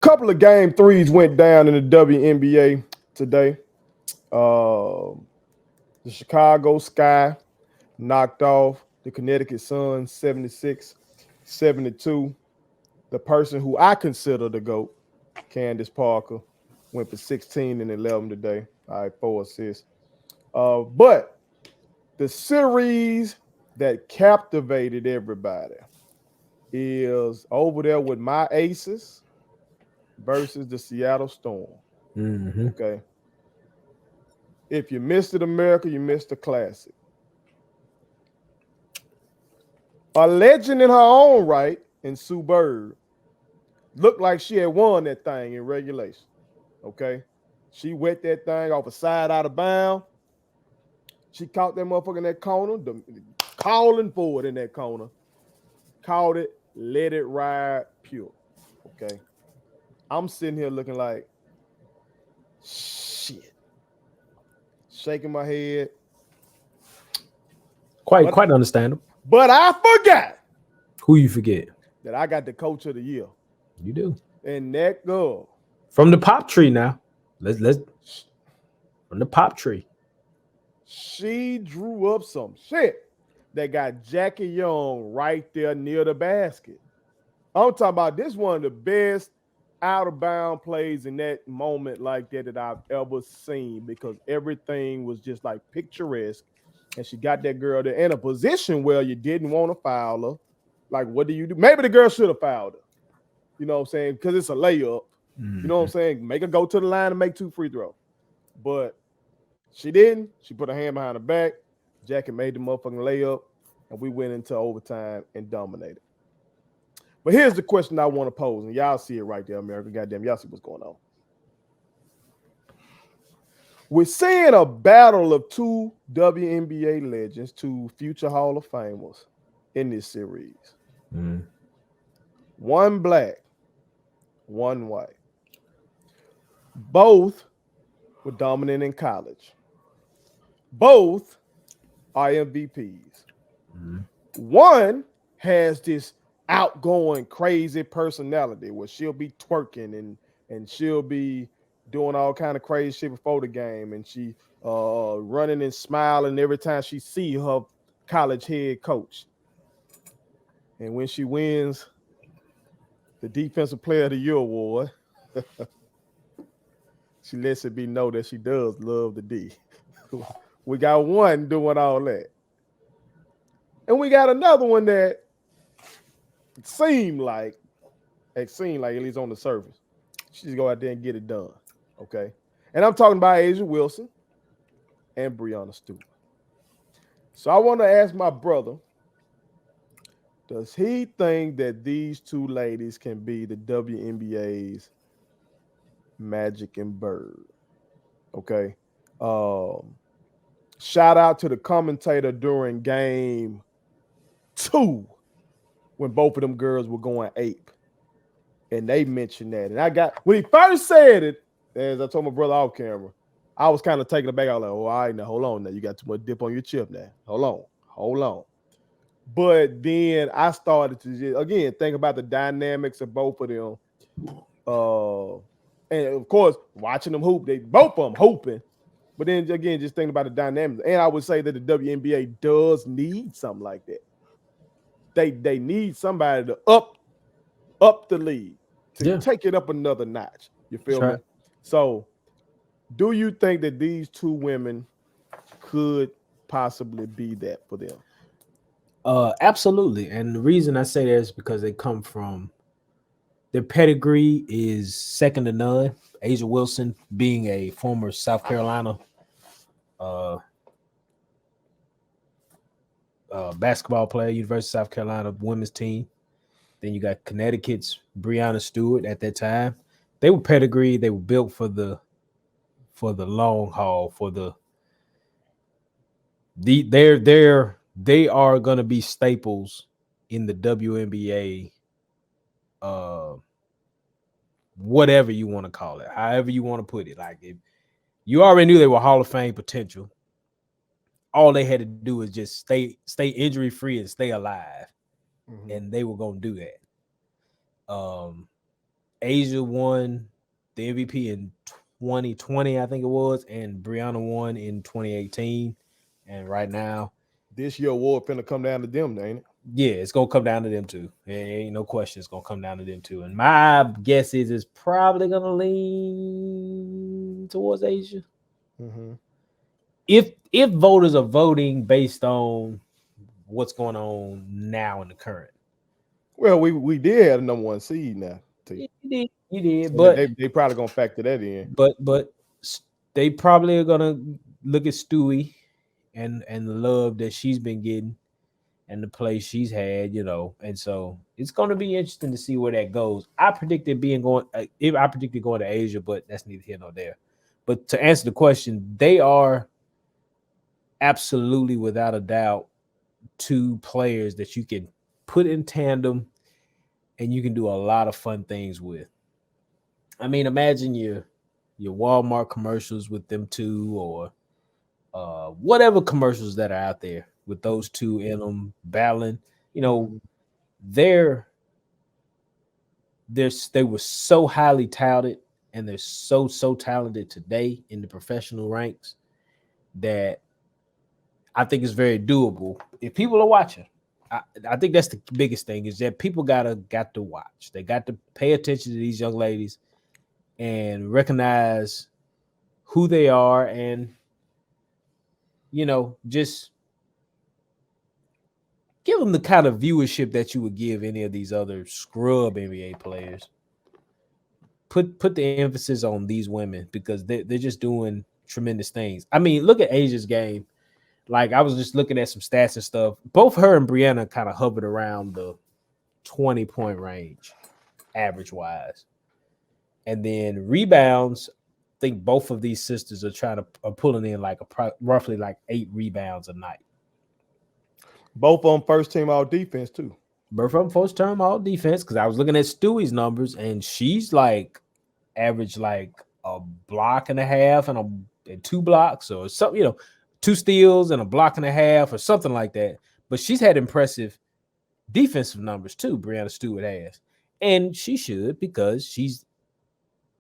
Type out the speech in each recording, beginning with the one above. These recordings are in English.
couple of game threes went down in the WNBA today. The Chicago Sky knocked off the Connecticut Sun 76-72. The person who I consider the GOAT, Candace Parker, went for 16 and 11 today. All right, 4 assists. But the series that captivated everybody is over there with my Aces versus the Seattle Storm. Mm-hmm. Okay. If you missed it, America, you missed the classic. A legend in her own right, in Sue Bird, looked like she had won that thing in regulation. Okay. She wet that thing off a side out of bounds. She caught that motherfucker in that corner, calling forward in that corner. Caught it, let it ride pure. Okay. I'm sitting here looking like, shit. Shaking my head. Quite understandable. But I forgot. Who you forget? That I got the coach of the year. You do. And that girl. From the pop tree now. Let's from the pop tree. She drew up some shit that got Jackie Young right there near the basket. I'm talking about this one of the best out-of-bound plays in that moment like that I've ever seen, because everything was just like picturesque. And she got that girl there in a position where you didn't want to foul her. Like, what do you do? Maybe the girl should have fouled her. You know what I'm saying? Because it's a layup. You know what I'm saying? Make her go to the line and make 2 free throws. But she didn't. She put her hand behind her back. Jackie made the motherfucking layup, and we went into overtime and dominated. But here's the question I want to pose, and y'all see it right there, America. Goddamn, y'all see what's going on. We're seeing a battle of 2 WNBA legends, 2 future Hall of Famers in this series. One black, one white. Both were dominant in college. Both are MVPs. One has this outgoing, crazy personality where she'll be twerking and she'll be doing all kind of crazy shit before the game, and she running and smiling every time she see her college head coach. And when she wins the Defensive Player of the Year award, she lets it be known that she does love the D. We got one doing all that. And we got another one that seemed like, at least on the surface, she just go out there and get it done. Okay. And I'm talking about A'ja Wilson and Breanna Stewart. So I want to ask my brother, does he think that these 2 ladies can be the WNBAs Magic and Bird? Okay. Shout out to the commentator during game 2 when both of them girls were going ape. And they mentioned that. And when he first said it, as I told my brother off camera, I was kind of taken aback. I was like, oh, all right, now hold on. Now you got too much dip on your chip now. Hold on. But then I started to just, again, think about the dynamics of both of them. And of course, watching them hoop, both of them hooping. But then again, just thinking about the dynamics. And I would say that the WNBA does need something like that. They need somebody to up the league, to take it up another notch. You feel me? Right. So do you think that these 2 women could possibly be that for them? Absolutely. And the reason I say that is because they come from, their pedigree is second to none. A'ja Wilson being a former South Carolina basketball player, University of South Carolina women's team. Then you got Connecticut's Breanna Stewart at that time. They were pedigree. They were built for the long haul. They are gonna be staples in the WNBA. Whatever you want to call it, however you want to put it. Like, if you already knew they were Hall of Fame potential, all they had to do was just stay injury free and stay alive, and they were gonna do that. Asia won the MVP in 2020, I think it was, and Breanna won in 2018. And right now, This year award finna come down to them, ain't it? yeah, it's gonna come down to them too. There ain't no question. It's gonna come down to them too. And my guess is it's probably gonna lean towards Asia. Mm-hmm. If voters are voting based on what's going on now in the current, Well, we did have the number one seed now, T. you did, So they probably gonna factor that in. but they probably are gonna look at Stewie and the love that she's been getting and the play she's had, and so it's going to be interesting to see where that goes. I predicted if I predicted going to Asia, but that's neither here nor there. But to answer the question, they are absolutely without a doubt two players that you can put in tandem and you can do a lot of fun things with. I mean, imagine your Walmart commercials with them two, or whatever commercials that are out there with those two in them battling. They're they were so highly touted, and they're so talented today in the professional ranks that I think it's very doable if people are watching. I think that's the biggest thing, is that people got to watch. They got to pay attention to these young ladies and recognize who they are, and just give them the kind of viewership that you would give any of these other scrub NBA players. Put the emphasis on these women, because they're just doing tremendous things. I mean, look at Asia's game. Like, I was just looking at some stats and stuff. Both her and Breanna kind of hovered around the 20-point range, average wise. And then rebounds, I think both of these sisters are pulling in like roughly like 8 rebounds a night. Both on first team all defense too. Both from first term all defense, because I was looking at Stewie's numbers, and she's like average like a block and a half and 2 blocks or something, 2 steals and a block and a half or something like that. But she's had impressive defensive numbers too, Breanna Stewart has. And she should, because she's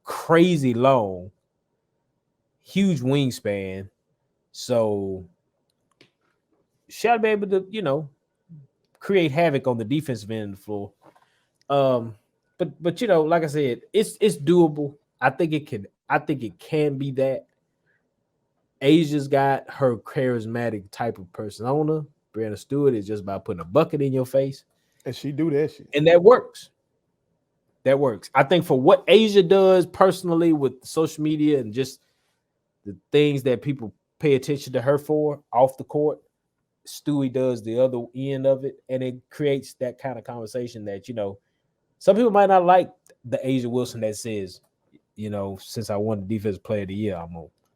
crazy long, huge wingspan. So she ought to be able to, create havoc on the defensive end of the floor. But like I said, it's doable. I think it can be that. Asia's got her charismatic type of persona. Breanna Stewart is just about putting a bucket in your face, and she do that shit, and that works. That works. I think for what Asia does personally with social media and just the things that people pay attention to her for off the court, Stewie does the other end of it, and it creates that kind of conversation that, some people might not like the Asia Wilson that says, since I won the defensive player of the year,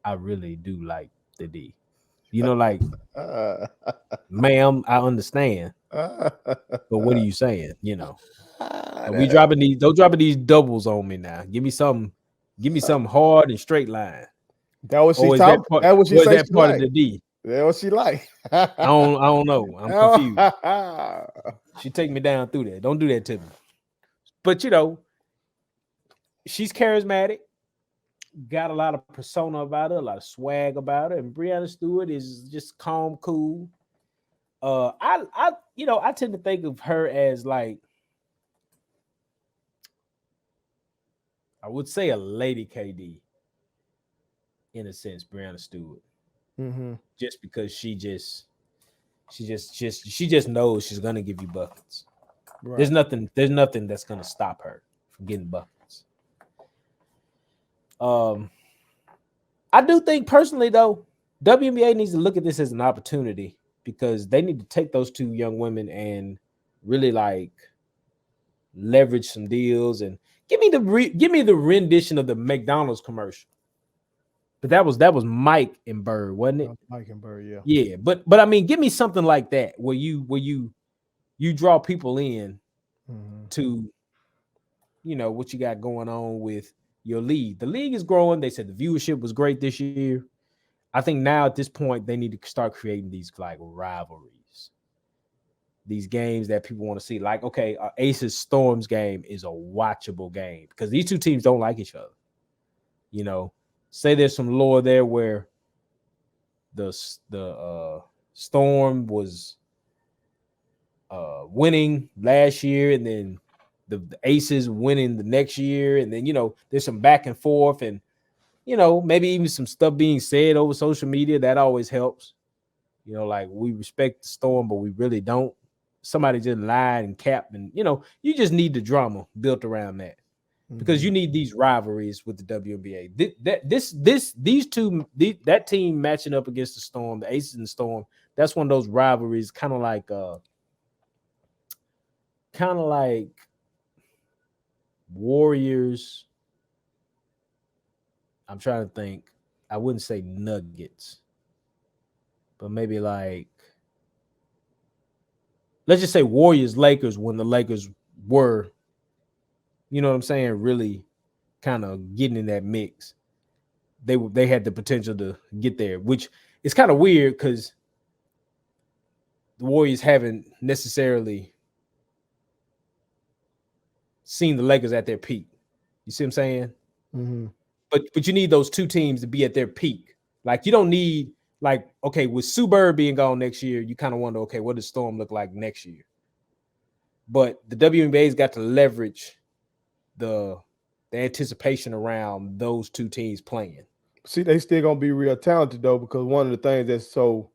I really do like the D. Like, ma'am, I understand, but what are you saying? We dropping these, don't dropping these doubles on me now. Give me something hard and straight line. That was she talk. That was she say. That part of the D. That what she like. I don't know. I'm confused. She take me down through that. Don't do that to me. But she's charismatic, got a lot of persona about her, a lot of swag about her, and Breanna Stewart is just calm, cool. I tend to think of her as like, I would say a lady KD in a sense, Breanna Stewart. Mm-hmm. Just because she just knows she's gonna give you buckets. Right. There's nothing that's gonna stop her from getting buckets. I do think personally though, WNBA needs to look at this as an opportunity, because they need to take those two young women and really like leverage some deals, and give me the rendition of the McDonald's commercial. But that was Mike and Bird, wasn't it? Mike and Bird, yeah. Yeah, but I mean, give me something like that where you draw people in to, what you got going on with your league. The league is growing. They said the viewership was great this year. I think now at this point they need to start creating these like rivalries. these games that people want to see. Like, okay, Aces Storms game is a watchable game because these two teams don't like each other. You know, say there's some lore there where the Storm was winning last year, and then the Aces winning the next year, and then there's some back and forth, and maybe even some stuff being said over social media that always helps. Like we respect the Storm, but we really don't. Somebody just lied and capped, and you just need the drama built around that because you need these rivalries with the WNBA. That team matching up against the Storm, the Aces and the Storm. That's one of those rivalries, kind of like Warriors. I'm trying to think. I wouldn't say Nuggets, but maybe like, let's just say Warriors Lakers when the Lakers were, you know what I'm saying, really kind of getting in that mix. They had the potential to get there, which is kind of weird because the Warriors haven't necessarily seen the Lakers at their peak. You see what I'm saying? Mm-hmm. But you need those two teams to be at their peak. Like you don't need, like, okay, with Sue Bird being gone next year, you kind of wonder, okay, what does Storm look like next year? But the WNBA's got to leverage the anticipation around those two teams playing. See, they still gonna be real talented though, because one of the things that's so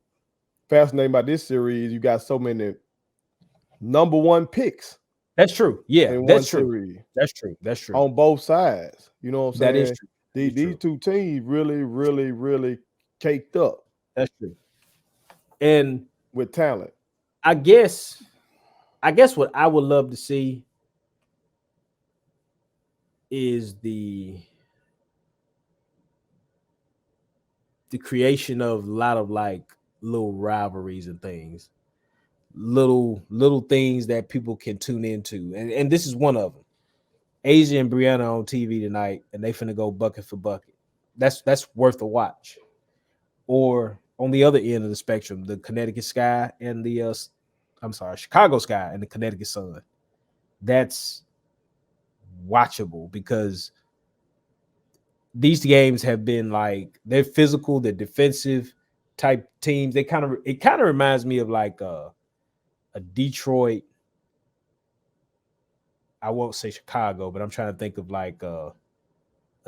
fascinating about this series, you got so many number one picks. That's true. Yeah, in that's one true. series. That's true. That's true. On both sides. You know what I'm saying? That is true. These two teams really, really, really caked up. That's true. And with talent. I guess what I would love to see is the creation of a lot of like little rivalries and things. Little things that people can tune into. And this is one of them. Asia and Breanna on TV tonight, and they finna go bucket for bucket. That's worth a watch. Or on the other end of the spectrum, the Connecticut Sky and the Chicago Sky and the Connecticut Sun. That's watchable because these games have been like, they're physical, they're defensive type teams. It kind of reminds me of like a Detroit. I won't say Chicago, but I'm trying to think of like a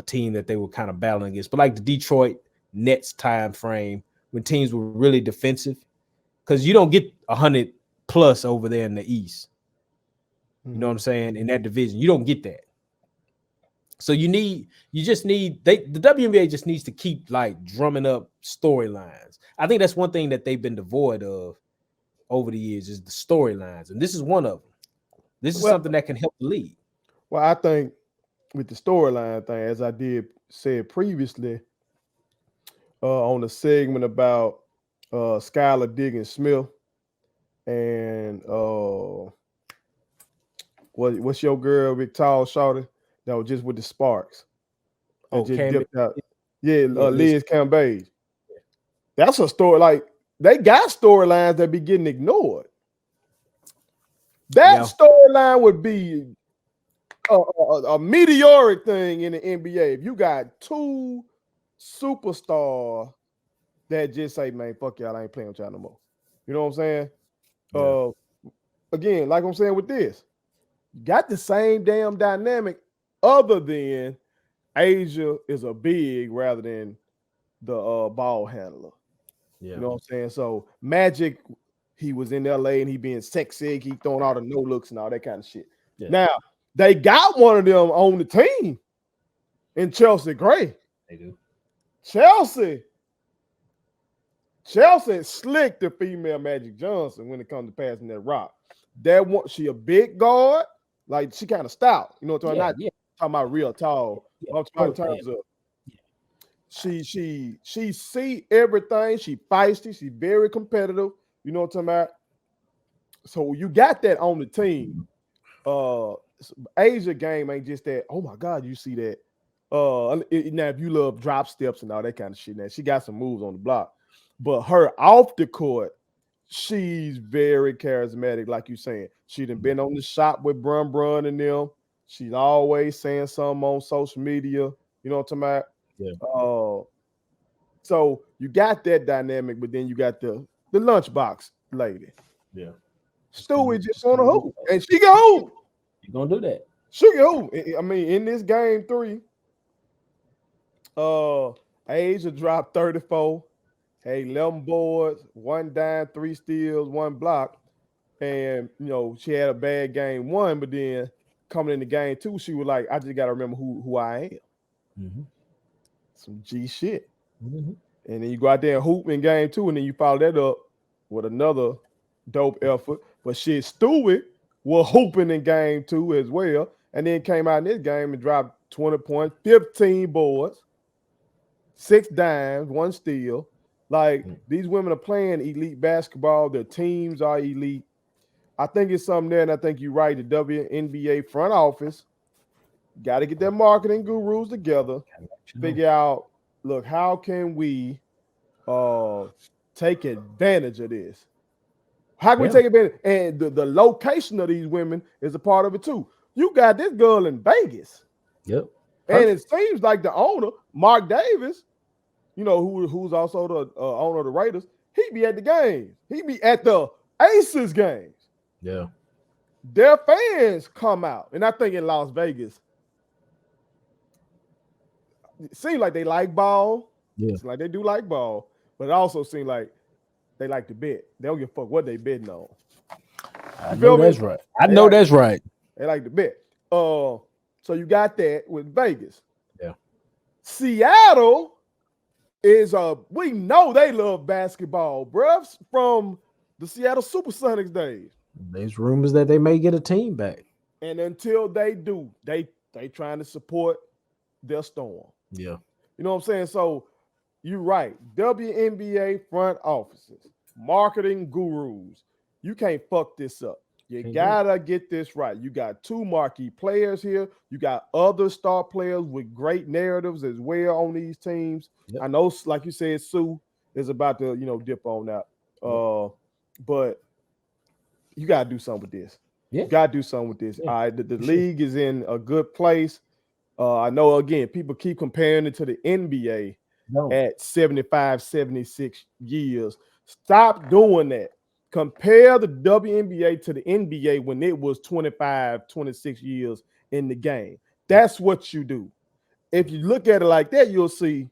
team that they were kind of battling against, but like the Detroit Nets time frame when teams were really defensive, because you don't get 100 plus over there in the East. You know what I'm saying? In that division, you don't get that. So the WNBA just needs to keep like drumming up storylines. I think that's one thing that they've been devoid of over the years is the storylines, and this is one of them. This is something that can help the league. Well, I think with the storyline thing, as I said previously on the segment about Skylar Diggins Smith and what's your girl with tall shorty that was just with the Sparks? That just dipped out. Yeah, Liz Cambage. That's a story. Like they got storylines that be getting ignored. That storyline would be a meteoric thing in the NBA if you got two superstars that just say, man, fuck y'all, I ain't playing with y'all no more. You know what I'm saying? Yeah. Again, like I'm saying with this, you got the same damn dynamic other than Asia is a big rather than the ball handler. Yeah. You know what I'm saying? So Magic, he was in LA and he being sexy, he throwing all the no looks and all that kind of shit. Yeah. Now, they got one of them on the team in Chelsea Gray. They do. Chelsea slicked the female Magic Johnson when it comes to passing that rock. She a big guard, like she kind of stout. You know what I'm talking about? Not talking about real tall. I'm talking about in terms of she see everything. She feisty. She very competitive. You know what I'm talking about? So you got that on the team. Asia game ain't just that. Oh my God, you see that? Now if you love drop steps and all that kind of shit, now she got some moves on the block. But her off the court, she's very charismatic, like you saying. She done been on the shop with Brun and them. She's always saying something on social media. You know what I'm talking Yeah. about? So you got that dynamic, but then you got the lunchbox lady. Yeah. Stewie just Just want to gonna do hoop, that. and she can hoop. You're gonna do that. She can hoop. I mean, in this game 3, Asia dropped 34, had 11 boards, 1 dime, 3 steals, 1 block. And she had a bad game 1, but then coming into game 2, she was like, I just gotta remember who I am. Mm-hmm. Some G shit. Mm-hmm. And then you go out there and hoop in game 2, and then you follow that up with another dope effort. But shit, Stewie was hooping in game 2 as well. And then came out in this game and dropped 20 points, 15 boards, 6 dimes, 1 steal. Like, these women are playing elite basketball. Their teams are elite. I think it's something there, and I think you're right. The WNBA front office got to get their marketing gurus together, figure out, look, how can we take advantage of this? How can we take advantage? And the location of these women is a part of it too. You got this girl in Vegas. Yep. And it seems like the owner, Mark Davis, who's also the owner of the Raiders, he be at the games. He be at the Aces games. Yeah. Their fans come out. And I think in Las Vegas, it seems like they like ball. Yeah. It's like they do like ball. But it also seems like they like to bet. They don't give a fuck what they betting on. I know that's right. I know that's right. They like to bet. So you got that with Vegas. Yeah. Seattle is we know they love basketball, bruh, from the Seattle Supersonics days. There's rumors that they may get a team back. And until they do, they trying to support their storm. Yeah. You know what I'm saying? So you're right. WNBA front offices, marketing gurus. You can't fuck this up. You gotta get this right. You got 2 marquee players here. You got other star players with great narratives as well on these teams. Yep. I know, like you said, Sue is about to, dip on that. But you gotta do something with this. Yeah. You gotta do something with this. All right, the league is in a good place. I know, again, people keep comparing it to the NBA at 75, 76 years. Stop doing that. Compare the WNBA to the NBA when it was 25, 26 years in the game. That's what you do. If you look at it like that, you'll see,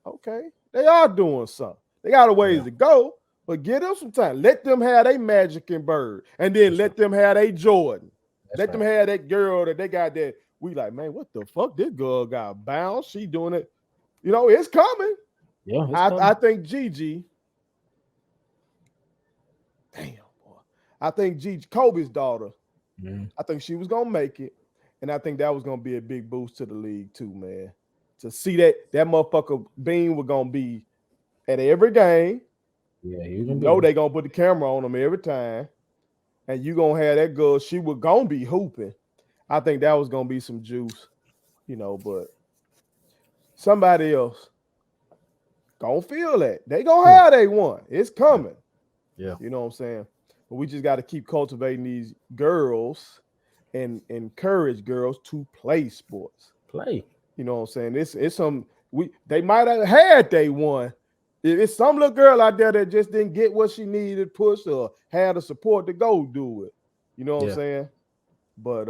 okay, they are doing something. They got a ways to go, but give them some time. Let them have a Magic and Bird, and then let them have a Jordan. Let them have that girl that they got that. We like, man, what the fuck? This girl got bounced. She doing it. It's coming. Yeah, I think Gigi. Damn, boy. I think Gigi, Kobe's daughter, I think she was going to make it. And I think that was going to be a big boost to the league too, man. To see that motherfucker Bean was going to be at every game. Yeah, they're going to put the camera on him every time. And you going to have that girl, she was going to be hooping. I think that was going to be some juice, but somebody else going to feel that. They going to have they one. It's coming. Yeah. You know what I'm saying? But we just got to keep cultivating these girls and encourage girls to play sports. Play. You know what I'm saying? It's some they might have had they one. It's some little girl out there that just didn't get what she needed to push or had the support to go do it. You know what I'm saying? But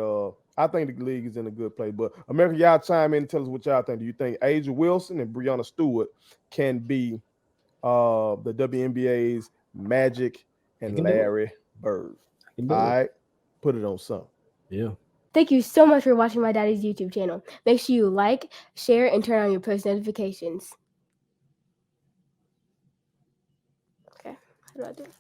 I think the league is in a good place. But America, y'all chime in and tell us what y'all think. Do you think Asia Wilson and Breanna Stewart can be the WNBA's Magic and Larry Bird? All right, put it on something. Yeah. Thank you so much for watching my daddy's YouTube channel. Make sure you like, share, and turn on your post notifications. Okay, how do I do it?